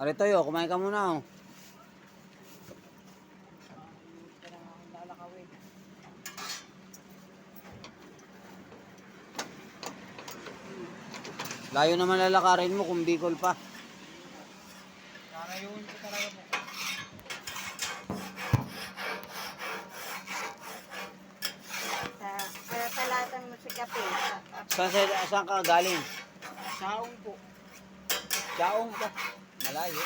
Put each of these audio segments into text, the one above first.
Ari Toyo, kumain ka muna oh. Layo naman lalakarin mo kung Bicol pa. Karayuin ko talaga po. Kaya talatan mo si Kape. Saan ka galing? Saong po. Chaong pa. Malayo.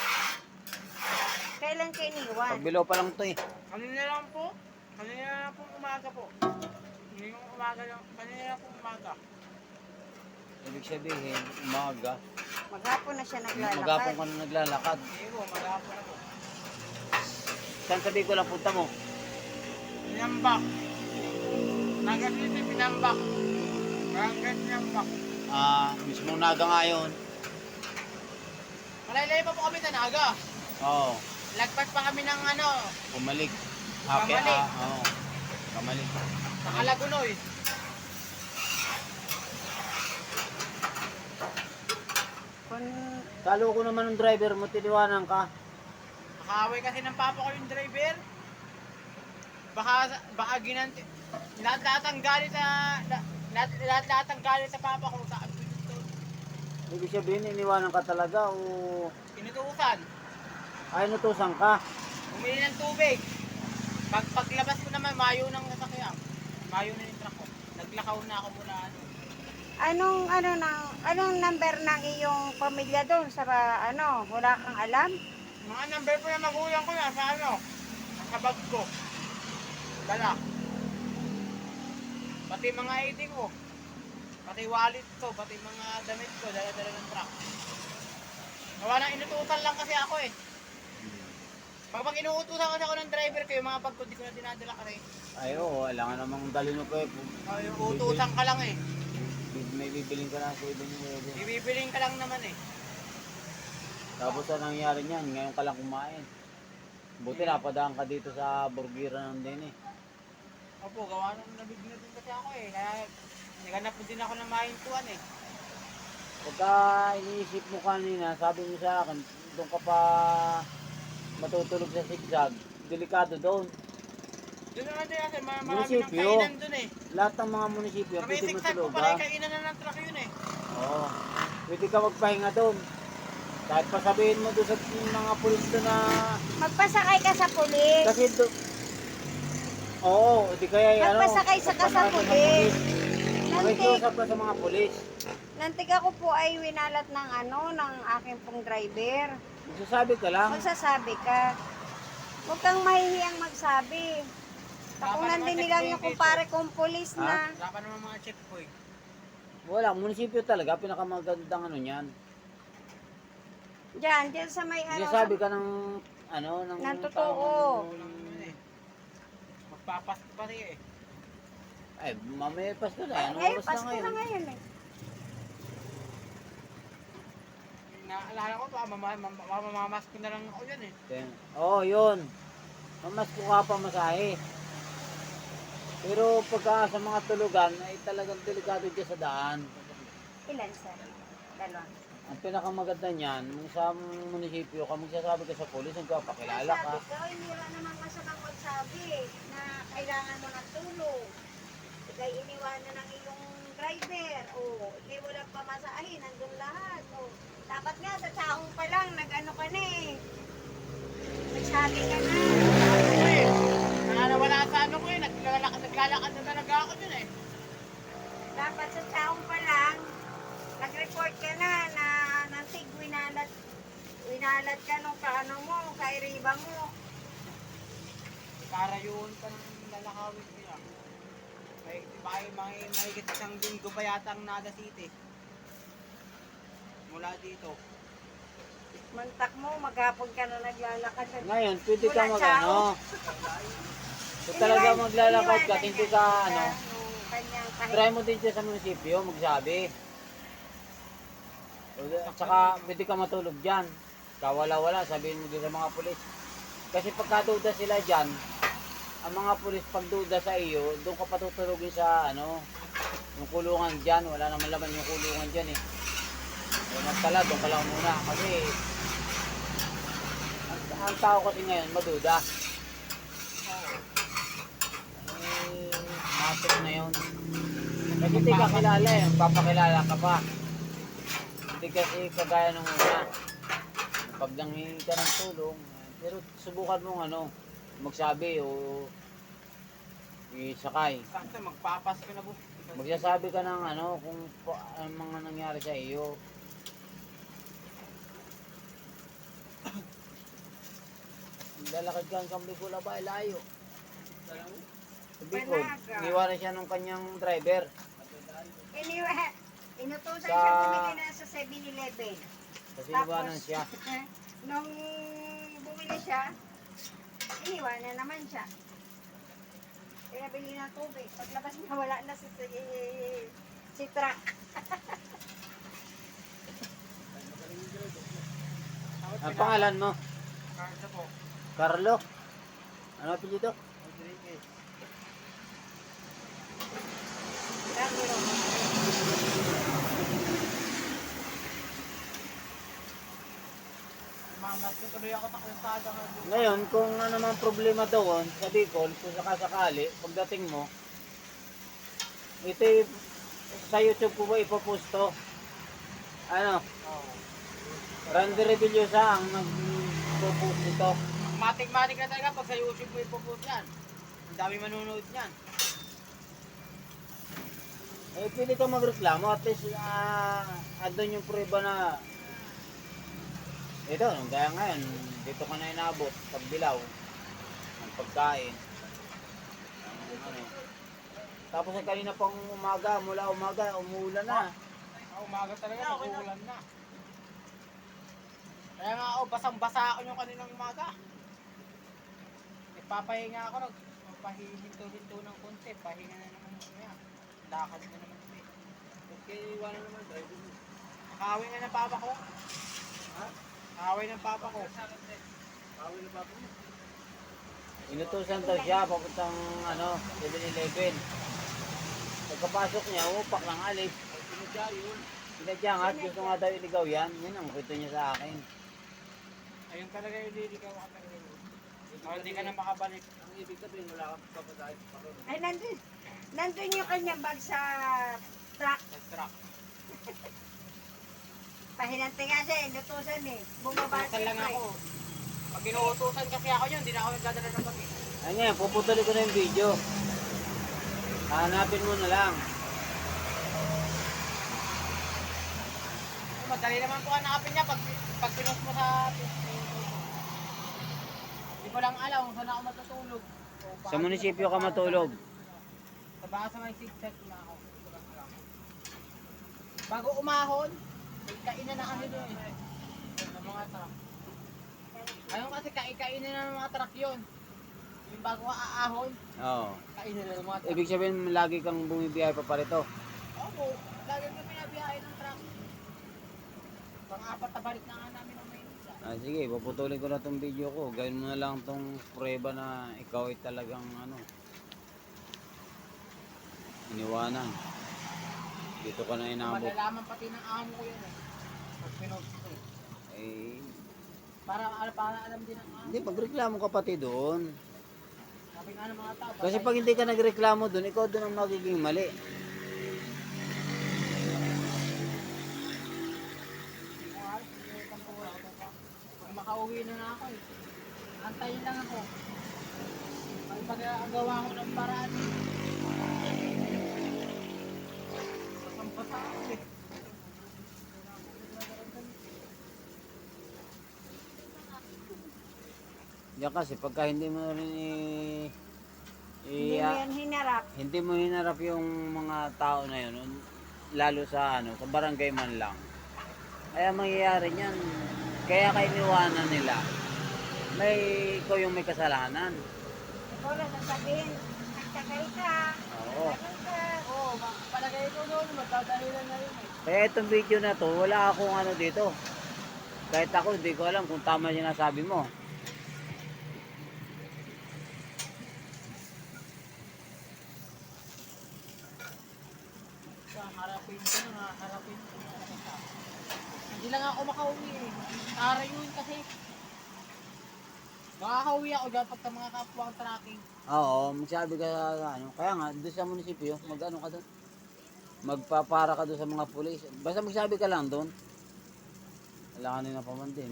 Kailan kayo iniwan? Pagbilaw pa lang to eh. Kanina lang po. Kanina lang po umaga po. Hindi ko umaga lang. Kanina lang po umaga. Ibig sabihin, umaga. Maghapon na siya naglalakad. Magapong ka na naglalakad. Hindi po, maghapon na po. Saan sa Bicol ang punta mo? Pinambak. Nagasiti Pinambak. Barangay Pinambak. Mismong naga ngayon. Malaylay pa po kami sa Naga. Oo. Lagpas pa kami ng ano, Pumalik. Kamalik. Oo. Kamalik. sa Kalagunoy. Kung Talo ko naman ng driver mo, tiniwanan ka. Nakaway kasi ng papa ko yung driver. Baka ginanti. Lahat-lahat ang galit lahat-lahat ang galit sa papa ko sa Ibig sabihin, iniwanan ka talaga o inutusan. ay nutusan ka. Bumili ng tubig. Paglabas ko naman, mayo ng sasakyan. Mayo na yung truck ko. Naglakaw na ako mula ano. anong number ng iyong pamilya doon sa wala kang alam? Mga number po na magulang ko na sa ano. Sa bag ko. Dala. Pati mga ID ko. Pati wallet ko. Pati mga damit ko. Dala-dala ng truck. Gawa na inutusan lang kasi ako eh. Pag inuutusan kasi ako ng driver ko, yung mga bag ko, di ko na dinadala kasi. Ay oo, alangan namang dalhin mo ko eh. Yung utusan ka lang eh. May bibiling ka na sa ibang nyo. Ibibiling ka lang naman eh. Tapos ang nangyari niyan, ngayon ka lang kumain. Buti napadaan ka dito sa burgiran din eh. Opo, gawa nang nabigla din kasi ako eh. Kaya naganap din ako ng mahintuan eh. Pagka iniisip mo kanina, sabi mo sa akin, doon ka pa matutulog sa zigzag, delikado doon. Doon naman din kasi marami ng Munisipyo. kainan doon eh. Lahat ng mga munisipyo, Kami pwede mo zigzag po tulog pala ha. yung kainan na ng truck yun eh. Oo. Pwede ka magpahinga doon. Kahit pa sabihin mo doon sa mga pulis doon na, Magpasakay ka sa pulis. kasi doon, oo, di kaya Magpasakay sa ka sa pulis. Makikiusap ka sa mga pulis. Nantig ako po ay winalat ng ng aking pong driver. Magsasabi ka lang. Magsasabi ka. Huwag kang mahihiyang magsabi. Kung Dapat nandun naman nilang yung checkpoint kumpare kong pulis Ha? na. Wala pa naman mga checkpoint. Wala, munisipyo talaga, pinakamagandang ano niyan. Diyan sa may Sinasabi ka ng, ng Ng totoo. Wala naman eh. Magpapas pa rin eh. Ay, mamaya Pasko na, anong Ngayon, oras na Pasko ngayon? na ngayon eh. Naalala ko pa, mamamas ko na lang ako yan eh. Oo, yun. Mamas ko ka pa masahe. Pero pagka sa mga tulugan, ay talagang delikado dyan sa daan. Ilan sir? Dalawa. Ang pinakamaganda niyan, nung sa munisipyo ka, magsasabi ka sa polis, nagpapakilala ka. Sabi ko, hindi wala naman masamang magsabi na kailangan mo ng tulong. Ikay iniwanan ng iyong driver. O, hindi mo lang pamasahin. Nandun lahat. O, dapat nga sa taong pa lang, nag-ano ka na eh. Nagsabi ka na. Nawala sa ano ko eh, naglalakad na talaga ako dun eh. Dapat sa taong pa lang, nag-report ka na nantig winalat ka nung kaano mo, kairiba mo. Para yun pa ng lalakawin ko yan. Mahigit isang linggo pa yata ang Naga City. Mula dito. Mantak mo, maghapon ka na naglalakad. Ngayon, pwede ka Wala mag-ano. Kung talaga maglalakad ka, hindi ka try mo din dyan sa munisipyo, magsabi. At saka, pwede ka matulog dyan. Kawala-wala, sabihin mo din sa mga pulis. Kasi pagkaduda sila dyan, ang mga pulis pagduda sa iyo, doon ka patutulogin sa yung kulungan dyan. Wala naman laman yung kulungan dyan eh. Kung magtala, doon ka lang muna. Kasi ang tao kasi ngayon maduda. Oo. Matik na yun. Kasi hindi ka kilala eh, papakilala ka pa. Hindi kasi kagaya nung una. Pag nanghingi ka ng tulong, pero subukan mong magsabi o isakay. Sakto, magpapas ko na po. Magsasabi ka ng kung ang mga nangyari sa iyo. Lalakad ka hanggang Bicol ba, layo. Sa Bicol, Panaga. iniwanan siya nung kanyang driver. Inutusan Sa- siya bumili na sa 7-Eleven. Kasi iniwanan siya. Nung bumili siya, iniwanan naman siya. Kaya bili ng tubig. Paglabas niya, wala na si truck. Ang pangalan mo? Cardo po. Carlo? Ano apelyido? Rodriguez. Mamas ko tuloy ako sa kalsada nga. Ngayon, kung ano man problema doon sa Bicol, kung sakasakali, pagdating mo, ito sa YouTube ko ba ipopost to? Ano? Oo. Randy Revillosa ang nag-post ito. Matik-matik na talaga pag sa YouTube mo ipopost yan. Ang dami manunood niyan. Eh, pili ka magreklamo. At least, andun yung prueba na ito, nung kaya ngayon, dito ka na inabot, pagbilaw, ng pagkain. Ano. Tapos ay kanina pang umaga, mula umaga, umuulan na. Umaga talaga, nag-uulan na. Kaya nga ako, basang-basa ako yung kaninang umaga. Nagpapahinga ako, nagpahihinto-hinto ng konti. Pahinga na naman niya. Lakad na naman siya. Okay, iwanan naman, driving. Nakawin nga ng papa ko. Ha? Nakawin ng papa ko. Bawal na papa mo. Inutusan daw siya, papuntang 7-Eleven. Pagkapasok niya, upak ng alis. Pinadya yun. Pinadya nga, gusto nga daw iligaw yan. Yan ang kwento niya sa akin. Ayun talaga yung liligaw ka talaga yun. O, hindi ka na makabalik. Ang ibig sabihin, wala kang papadahit pa rin. Ay, nandun yung kanyang bag sa truck. Sa truck. Pahinante nga siya, inutusan eh. Bumaba Tutusan lang siyempre. ako. Pag inuutusan kasi ako yun, hindi na ako nagdadala ng bag eh. Ay nga, puputuli ko na yung video. Hanapin mo na lang. Madali naman po hanapin niya pag pinost mo sa Hindi ko lang alam kung saan ako matutulog. Sa munisipyo ka matulog. Sa baka sa may zigzag na ako. Bago umahon, may kainan na kami doon eh. Ng mga truck. Ayun kasi kainan na ng mga truck yun. Yung bago aahon, Oo. kainan na ng mga truck. Ibig sabihin, lagi kang bumibiyahe pa parito. Opo, lagi ko pinabiyahe ng truck. Pang-apat na balik na nga namin ng Maynila. Sige, puputulin ko na tong video ko. Gawin mo na lang tong prueba na ikaw ay talagang iniwanan. Dito ka na inabot. Malalaman pati ng amo ko yun eh. Pag pinost ko eh. Eh, Para alam din ng amo. hindi, magreklamo ka pati doon. Sabi nga ng mga tao. Kasi pag hindi ka nagreklamo doon, ikaw doon ang magiging mali. Pag makauwi na ako eh. Antayin lang ako. Pag magagawa ko ng paraan. Pasampasa ako eh. Diyan kasi pagka hindi mo rin Hindi mo yan hinarap. hindi mo hinarap yung mga tao na yun, lalo sa sa barangay man lang. Kaya mangyayari niyan, kaya ka iniwanan nila. Ikaw yung may kasalanan. Ikaw lang sasabihin, nagtagal ka. Oo. Nagtagal ka. Oo, palagay ko doon, magdadahilan na yun eh. Kaya itong video na to, wala akong dito. Kahit ako, hindi ko alam kung tama yung nasabi mo. Harapin ko na, harapin ko na. Hindi lang ako makauwi eh. Tara yun kasi. Makakauwi ako dyan pagka mga kapwa ang tracking. Oo, magsabi ka sa ano. Kaya nga, doon sa munisipyo, mag-ano ka doon. Magpapara ka doon sa mga pulis. Basta magsabi ka lang doon. Kailangan nila pa man din.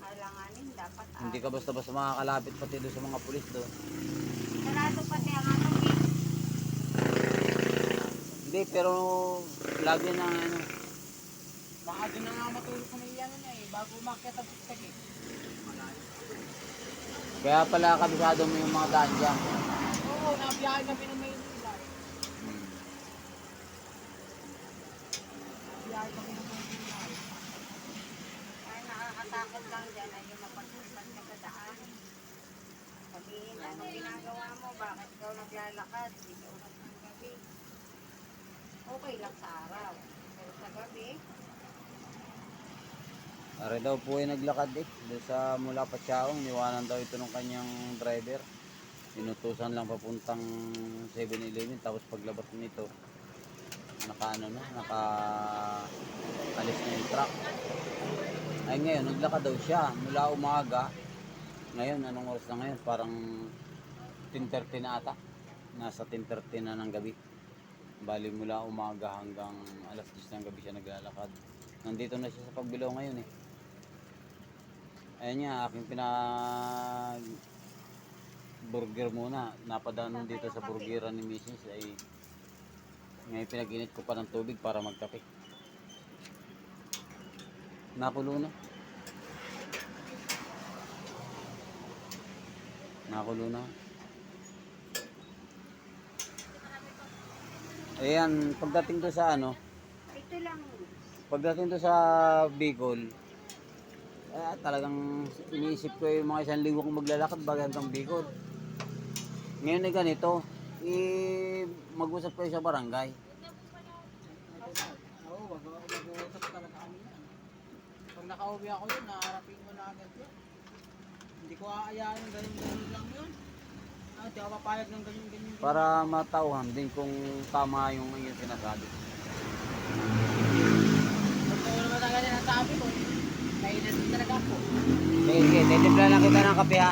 Alanganin, dapat Hindi ka basta-basta makakalapit pati doon sa mga pulis doon. sarado pati ang ano eh. Hindi, pero lagi na ano. Baka doon na nga matulog sa may ano niya eh, bago umakyat ang siksag eh. Kaya pala kabisado mo yung mga daan dyan. Oo, nabiyahe kami ng Maynila eh. Nabiyahe kami ng Maynila eh. Ay, nakakatakot lang dyan ay yung mapagpusan ka sa daan. Sabihin, anong ginagawa mo? Bakit ikaw naglalakad? Hindi ka ulat ng gabi. Okay lang sa araw. Pero sa gabi, Are daw po ay naglakad doon sa mula Pachaong, niwanan daw ito ng kanyang driver. Inutusan lang papuntang 7-Eleven, tapos paglabas nito, naka alis na yung truck. Ay ngayon, naglakad daw siya mula umaga. Ngayon, anong oras na ngayon? Parang 10:30 na ata. Nasa 10:30 na ng gabi. Bali mula umaga hanggang alas 10 ng gabi siya naglalakad. Nandito na siya sa Pagbilao ngayon eh. Ayan niya, aking pinag burger muna. Napadaan dito sa burgeran ni Mrs. ay ngayon pinag-init ko pa ng tubig para magkape. Nakulo na. Nakulo na. Ayan, pagdating to sa ano, ito lang. pagdating to sa Bicol, talagang iniisip ko yung mga 1 linggo kong maglalakad bago hanggang Bicol. Ngayon ay ganito, mag-usap kayo sa barangay. Oo, wag ako mag-uusap talaga kami yan. Pag nakauwi ako yun, naharapin ko na agad yun. Hindi ko aayaan ng ganun-ganun lang yun. Hindi ako papayag ng ganyan-ganyan. Para matauhan din kung tama yung iyong sinasabi. Totoo naman talaga yan ang sabi ko. Kainan din talaga ako. Sige, titimpla lang kita ng kape ha.